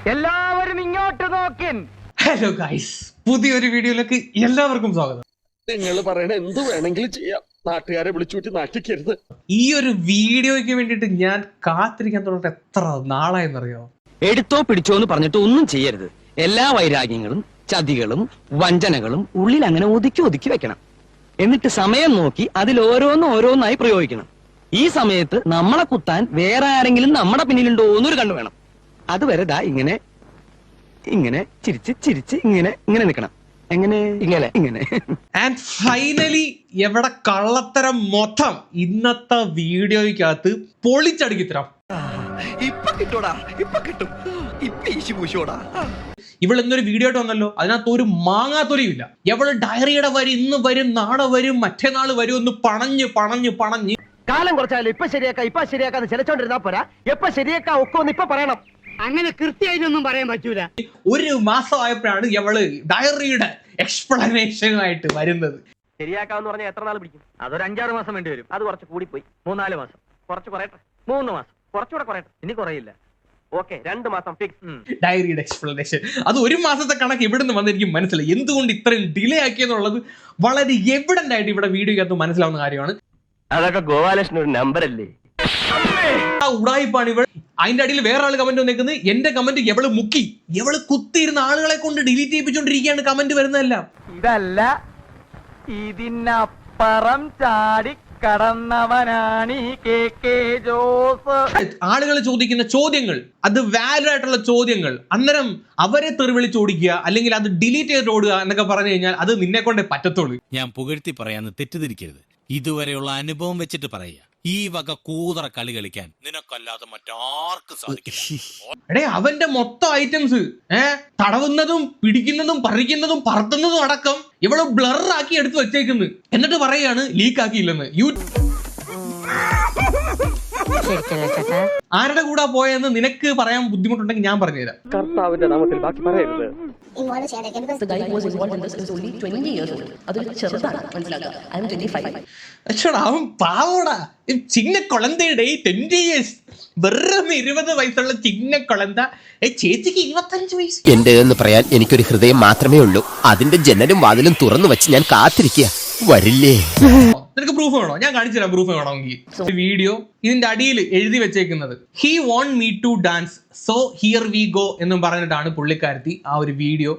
എല്ലാവരും ഇങ്ങോട്ട് നോക്കിൻ. Hello guys, പുതിയൊരു വീഡിയോയിലേക്ക് എല്ലാവർക്കും സ്വാഗതം. നിങ്ങൾ പറയണ എന്ത് വേണമെങ്കിലും ചെയ്യാം, നാട്ടുകാരെ വിളിച്ചുകൂട്ടി നാട്ടിക്കരുത്. ഈ ഒരു വീഡിയോയ്ക്ക് വേണ്ടിയിട്ട് ഞാൻ കാത്തിരിക്കാൻ തുടങ്ങിട്ട് എത്ര നാളായെന്നറിയോ? എടുത്തോ പിടിച്ചോ എന്ന് പറഞ്ഞിട്ട് ഒന്നും ചെയ്യരുത്. എല്ലാ വൈരാഗ്യങ്ങളും ചതികളും വഞ്ചനകളും ഉള്ളിൽ അങ്ങനെ ഒതുക്കി ഒതുക്കി വെക്കണം. എന്നിട്ട് സമയം നോക്കി അതിൽ ഓരോന്നായി പ്രയോഗിക്കണം. ഈ സമയത്ത് നമ്മളെ കുത്താൻ വേറെ ആരെങ്കിലും നമ്മുടെ പിന്നിലുണ്ടോ എന്നൊരു കണ്ടു വേണം. അതുവരെ ദാ ഇങ്ങനെ ഇങ്ങനെ ചിരിച്ച് ചിരിച്ച് ഇങ്ങനെ ഇങ്ങനെ നിൽക്കണം. എങ്ങനെ ഇങ്ങനെ ഇങ്ങനെ. ആൻഡ് ഫൈനലി എവിടെ കള്ളത്തരം മൊത്തം ഇന്നത്തെ വീഡിയോയ്ക്കകത്ത് പൊളിച്ചടുക്കിത്തരം. ഇവൾ ഇന്നൊരു വീഡിയോ ആയിട്ട് വന്നല്ലോ, അതിനകത്ത് ഒരു മാങ്ങാത്തൊലിയില്ല. എവള് ഡയറിയുടെ വരും, ഇന്ന് വരും, നാളെ വരും, മറ്റന്നാൾ വരും എന്ന് പണഞ്ഞ് കാലം കുറച്ചാലും ഇപ്പൊ ശരിയാക്കാന്ന് ചിലച്ചോണ്ടിരുന്നാ പോരാ. എപ്പൊ ശരിയാക്കാ ഒക്കെ ഒന്ന് ഇപ്പൊ പറയണം. അങ്ങനെ കൃത്യമായിട്ടൊന്നും പറയാൻ പറ്റൂല. ഒരു മാസമായപ്പോഴാണ് ഇവള് ഡയറിയുടെ എക്സ്പ്ലനേഷനുമായിട്ട് വരുന്നത്. ശരിയാക്കാന്ന് പറഞ്ഞാൽ എത്ര നാൾ പിടിക്കും? അതൊരു 5-6 മാസം വേണ്ടി വരും. അത് കുറച്ച് കൂടിപ്പോയി. 3-4 മാസം. കുറച്ച് കുറയട്ടെ. 3 മാസം. കുറച്ചുകൂടെ കുറയട്ടെ. ഇനി കുറയില്ല. ഓക്കെ, 2 മാസം ഫിക്സ്. ഡയറിയുടെ എക്സ്പ്ലനേഷൻ അത് ഒരു മാസത്തെ കണക്ക് ഇവിടുന്ന് വന്ന് എനിക്ക് മനസ്സിലായി. എന്തുകൊണ്ട് ഇത്രയും ഡിലേ ആക്കിയെന്നുള്ളത് വളരെ എവിഡന്റ് ആയിട്ട് ഇവിടെ വീഡിയോക്കകത്ത് മനസ്സിലാവുന്ന കാര്യമാണ്. അതൊക്കെ ഗോപാലകൃഷ്ണൻ ഒരു നമ്പർ അല്ലേ? ഉടായിപ്പാണ് ഇവൾ. അതിന്റെ അടിയിൽ വേറെ ആള് കമന്റ് വന്നേക്കുന്നത്, എന്റെ കമന്റ് എവള് മുക്കി, എവള് കുത്തിയിരുന്ന ആളുകളെ കൊണ്ട് ഡിലീറ്റ് ചെയ്യിപ്പിച്ചോണ്ടിരിക്കുകയാണ് കമന്റ് വരുന്നതെല്ലാം. ഇതല്ല, ഇതിനപ്പുറം ചാടി കടന്നവനാണ് KK ജോസ്. ആളുകൾ ചോദിക്കുന്ന ചോദ്യങ്ങൾ അത് വാലിഡ് ആയിട്ടുള്ള ചോദ്യങ്ങൾ. അന്നേരം അവരെ തെറിവിളിച്ച് ഓടിക്കുക അല്ലെങ്കിൽ അത് ഡിലീറ്റ് ചെയ്തിട്ട് ഓടുക എന്നൊക്കെ പറഞ്ഞു കഴിഞ്ഞാൽ അത് നിന്നെ കൊണ്ടേ പറ്റത്തുള്ളൂ. ഞാൻ പുകഴ്ത്തി പറയാന്ന് തെറ്റിദ്ധരിക്കരുത്. ഇതുവരെയുള്ള അനുഭവം വെച്ചിട്ട് പറയുക. ഈ വക കൂതറ കളി കളിക്കാൻ നിനക്കല്ലാതെ മറ്റാർക്കും സാധിക്കില്ല. എടേ, അവന്റെ മൊത്തം ഐറ്റംസ് തടവുന്നതും പിടിക്കുന്നതും പറിക്കുന്നതും പറത്തുന്നതും അടക്കം ഇവള് ബ്ലറാക്കി എടുത്ത് വെച്ചേക്കുന്നു. എന്നിട്ട് പറയാണ് ലീക്ക് ആക്കിയില്ലെന്ന്. ആരുടെ കൂടെ പോയെന്ന് നിനക്ക് പറയാൻ ബുദ്ധിമുട്ടുണ്ടെങ്കിൽ ഞാൻ പറഞ്ഞുതരാം. കർത്താവിന്റെ നാമത്തിൽ ബാക്കി പറയരുത്. The guy who was involved in this is only 20 years old. അതിൽ ചെറുതാണ്, മനസ്സിലാക്കുക. I am 25. അവൻ പാവോടാ, ചിന്ന കൊളന്തയുടെ 20 years, വെറും 20 വയസ്സുള്ള ചിന്ന കൊളന്ത. ചേച്ചിക്ക് 25 വയസ്സ്. എന്റേതെന്ന് പറയാൻ എനിക്കൊരു ഹൃദയം മാത്രമേ ഉള്ളൂ. അതിന്റെ ജനലും വാതിലും തുറന്നു വെച്ച് ഞാൻ കാത്തിരിക്കുക. വരില്ലേ? നിനക്ക് പ്രൂഫ് വേണോ? ഞാൻ കാണിച്ചു തരാം പ്രൂഫ് വേണമെങ്കിൽ. വീഡിയോ ഇതിന്റെ അടിയിൽ എഴുതി വെച്ചേക്കുന്നത് he want me to dance so here we go എന്നും പറഞ്ഞിട്ടാണ് പുള്ളിക്കാരത്തി ആ ഒരു വീഡിയോ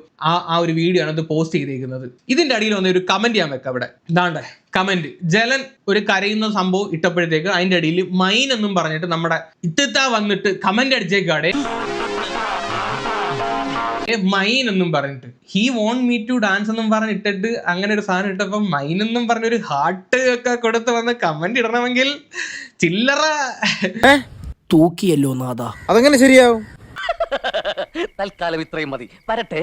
ആണ് അത് പോസ്റ്റ് ചെയ്തേക്കുന്നത്. ഇതിന്റെ അടിയിൽ വന്ന ഒരു കമന്റ് ഞാൻ വെക്കാം. അവിടെ ഇതാണ്ട് കമന്റ്. ജലൻ ഒരു കരയുന്ന സംഭവം ഇട്ടപ്പോഴത്തേക്ക് അതിന്റെ അടിയിൽ മൈൻ എന്നും പറഞ്ഞിട്ട് നമ്മുടെ ഇത്തത്ത വന്നിട്ട് കമന്റ് അടിച്ചേക്കാടെ മൈൻ എന്നും പറഞ്ഞിട്ട് he want me to dance എന്നും പറഞ്ഞിട്ടിട്ട് അങ്ങനെ ഒരു സാധനം ഇട്ടപ്പോ മൈൻ എന്നും പറഞ്ഞൊരു ഹാർട്ട് ഒക്കെ കൊടുത്ത് വന്ന് കമന്റ് ഇടണമെങ്കിൽ ചില്ലറ തൂക്കിയല്ലോ നാദാ. അതെങ്ങനെ ശരിയാവും? തൽക്കാലം ഇത്രയും മതി. വരട്ടെ.